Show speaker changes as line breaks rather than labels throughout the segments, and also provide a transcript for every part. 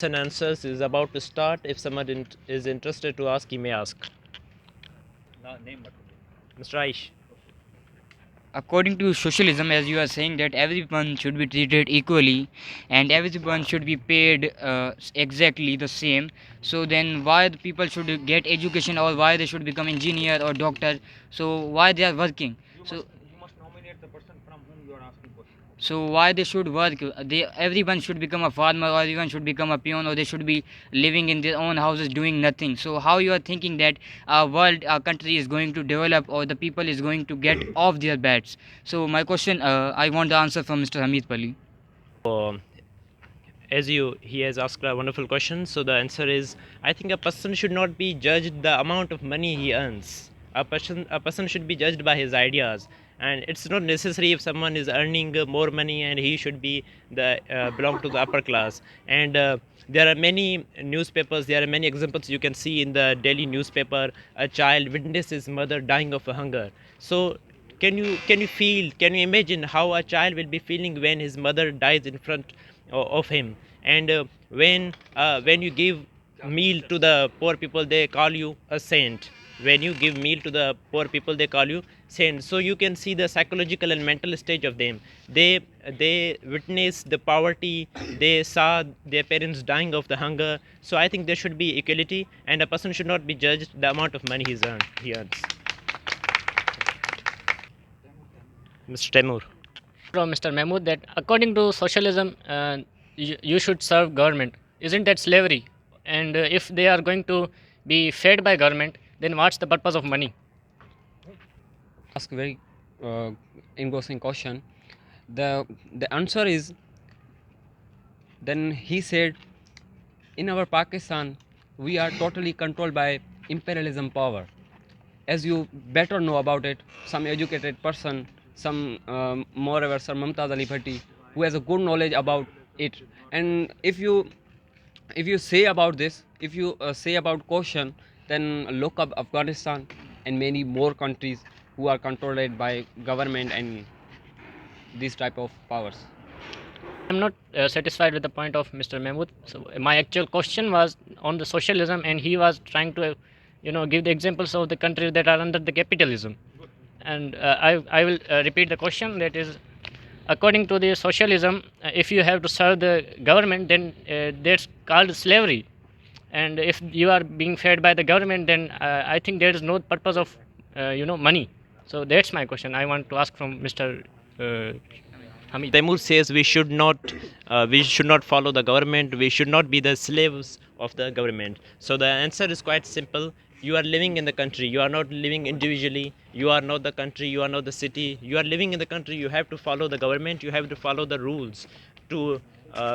And answers is about to start. If someone is interested to ask, he may ask. Mr. Aish.
According to socialism, as you are saying that everyone should be treated equally and everyone should be paid exactly the same, so then why the people should get education or why they should become engineer or doctor, so why they are working, so why they should work? They everyone should become a farmer or everyone should become a peon or they should be living in their own houses doing nothing. So how you are thinking that our world, our country is going to develop or the people is going to get off their beds? So my question, I want the answer from Mr. Hamid Pali.
Um, as he has asked a wonderful question. So the answer is, I think a person should not be judged the amount of money he earns. A person should be judged by his ideas, and it's not necessary if someone is earning more money and he should be the belong to the upper class. And there are many newspapers, there are many examples you can see in the daily newspaper. A child witnesses his mother dying of hunger. So can you imagine how a child will be feeling when his mother dies in front of him? And when you give meal to the poor people, they call you a saint. When you give meal to the poor people, they call you saint. So you can see the psychological and mental stage of them. They witness the poverty, they saw their parents dying of the hunger. So I think there should be equality, and a person should not be judged the amount of money he earns. Mr. Temur.
From Mr. Mahmood that according to socialism, you should serve government. Isn't that slavery? And if they are going to be fed by government, then what's the purpose of money?
Ask very uh, engrossing question. The answer is, then he said, in our Pakistan we are totally controlled by imperialism power. As you better know about it, some educated person, some moreover Sir Mumtaz Ali Bhatti, who has a good knowledge about it. And if you say about this, if you say about caution, then look up Afghanistan and many more countries who are controlled by government and these type of powers.
I'm not satisfied with the point of Mr. Mahmood. So my actual question was on the socialism, and he was trying to, give the examples of the countries that are under the capitalism. And I will repeat the question. That is, according to the socialism, if you have to serve the government, then that's called slavery. And if you are being fed by the government, then I think there is no purpose of money. So that's my question. I want to ask from Mr. Hamid.
Temur says we should not follow the government. We should not be the slaves of the government. So the answer is quite simple. You are living in the country. You are not living individually. You are not the country. You are not the city. You are living in the country. You have to follow the government. You have to follow the rules to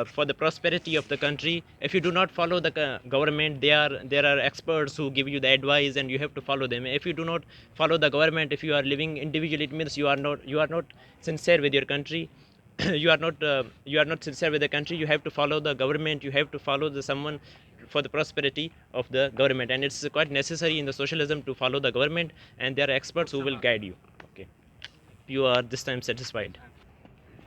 for the prosperity of the country. If you do not follow the government, there are experts who give you the advice, and you have to follow them. If you do not follow the government, if you are living individually, it means you are not sincere with your country. You are not sincere with the country. You have to follow the government. You have to follow the someone for the prosperity of the government, and it's quite necessary in the socialism to follow the government, and there are experts who will guide you. Okay, you are this time satisfied.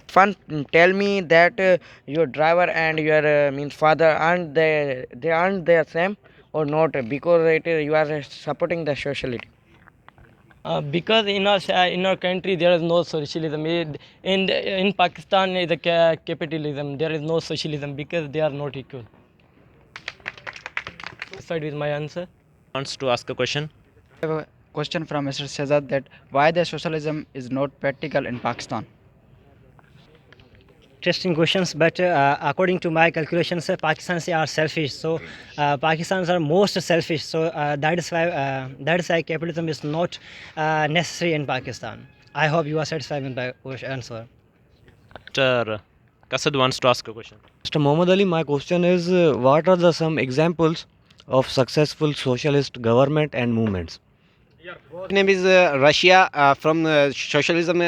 Fun, tell me that your driver and your means father aren't the same or not, because you are supporting the sociality.
Because in our country there is no socialism. In Pakistan is the capitalism. There is no socialism because they are not equal. Satisfied with my answer?
Wants to ask a question?
I have a question from Mr. Shazad that why the socialism is not practical in Pakistan.
Interesting questions, but according to my calculations, Pakistans are selfish. So Pakistans are most selfish. So that is why capitalism is not necessary in Pakistan. I hope you are satisfied with my answer.
Dr. Kasad wants to ask a question.
Mr. Mohammad Ali, my question is what are the some examples of successful socialist government and movements?
Name is Russia from socialism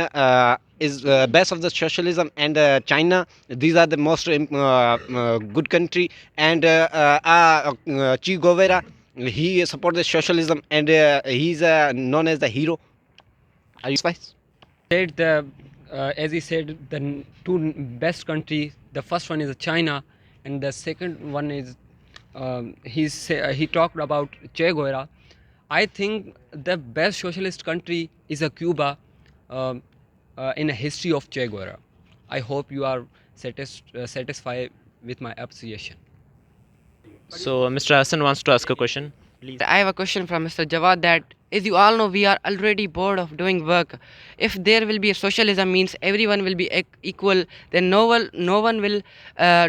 is best of the socialism, and China. These are the most good country, and Che Guevara, he supports the socialism, and he's known as the hero. Are you spice?
Said the as he said, the two best countries. The first one is China, and the second one is he talked about Che Guevara. I think the best socialist country is a Cuba um, in a history of Che Guevara. I hope you are satisfied with my appreciation.
So Mr. Hassan wants to ask a question. Please.
I have a question from Mr. Jawad that, as you all know, we are already bored of doing work. If there will be a socialism, means everyone will be equal, then no one will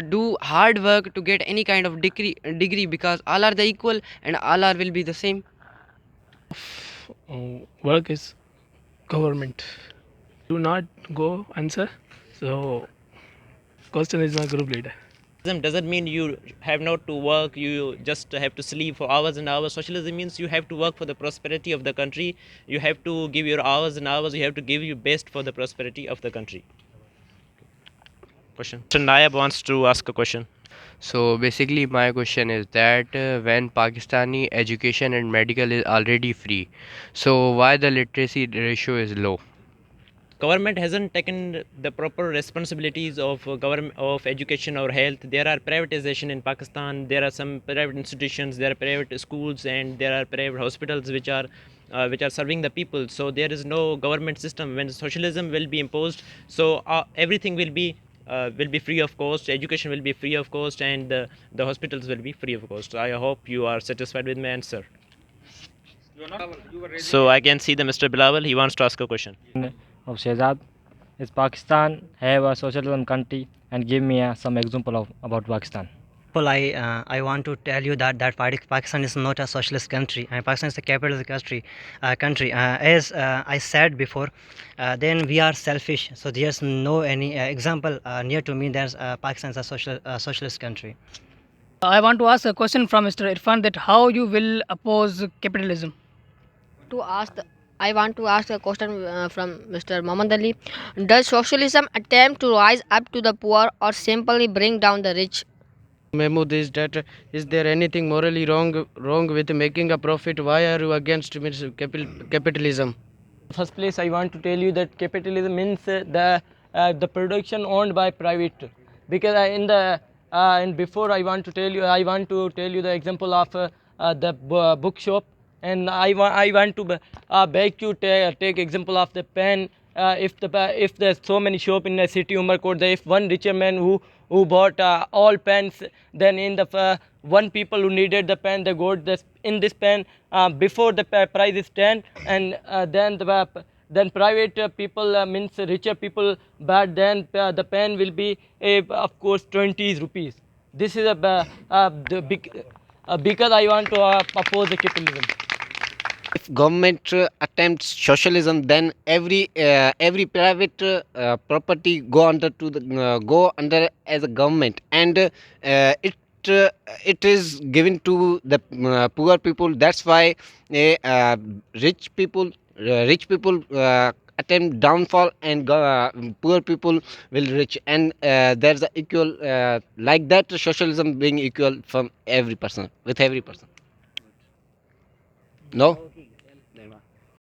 do hard work to get any kind of degree because all are the equal and all are will be the same.
Work is government. Do not go answer. So, question is not group leader.
Socialism doesn't mean you have not to work, you just have to sleep for hours and hours. Socialism means you have to work for the prosperity of the country. You have to give your hours and hours, you have to give your best for the prosperity of the country. Question. Mr. Naib wants to ask a question.
So basically, my question is that when Pakistani education and medical is already free, so why the literacy ratio is low?
Government hasn't taken the proper responsibilities of government of education or health. There are privatization in Pakistan. There are some private institutions, there are private schools, and there are private hospitals which are serving the people. So there is no government system. When socialism will be imposed, so everything will be free of cost. Education will be free of cost, and the hospitals will be free of cost. I hope you are satisfied with my answer. So I can see the Mr. Bilawal. He wants to ask a question.
Of Shehzad, is Pakistan have a socialism country, and give me some example of about Pakistan.
Well, I want to tell you that Pakistan is not a socialist country, and Pakistan is a capitalist country. As I said before, then we are selfish. So there's no any example near to me. There's Pakistan is a socialist country.
I want to ask a question from Mr. Irfan that how you will oppose capitalism.
To ask, I want to ask a question from Mr. Muhammad Ali. Does socialism attempt to rise up to the poor or simply bring down the rich?
Mahmood, is there anything morally wrong with making a profit? Why are you against capitalism?
First place, I want to tell you that capitalism means the production owned by private. Because and before I want to tell you the example of the bookshop, and I want to beg you take example of the pen. If there's so many shop in the city Umarkot, if one richer man who bought all pens, then in the one people who needed the pen, they got this in this pen before the price is 10, and then private people means richer people, but then the pen will be of course 20 rupees. This is because I want to oppose the capitalism.
If government attempts socialism, then every private property go under as a government, and it is given to the poor people. That's why rich people attempt downfall, and poor people will rich, and there's a equal like that socialism being equal from every person with every person. No.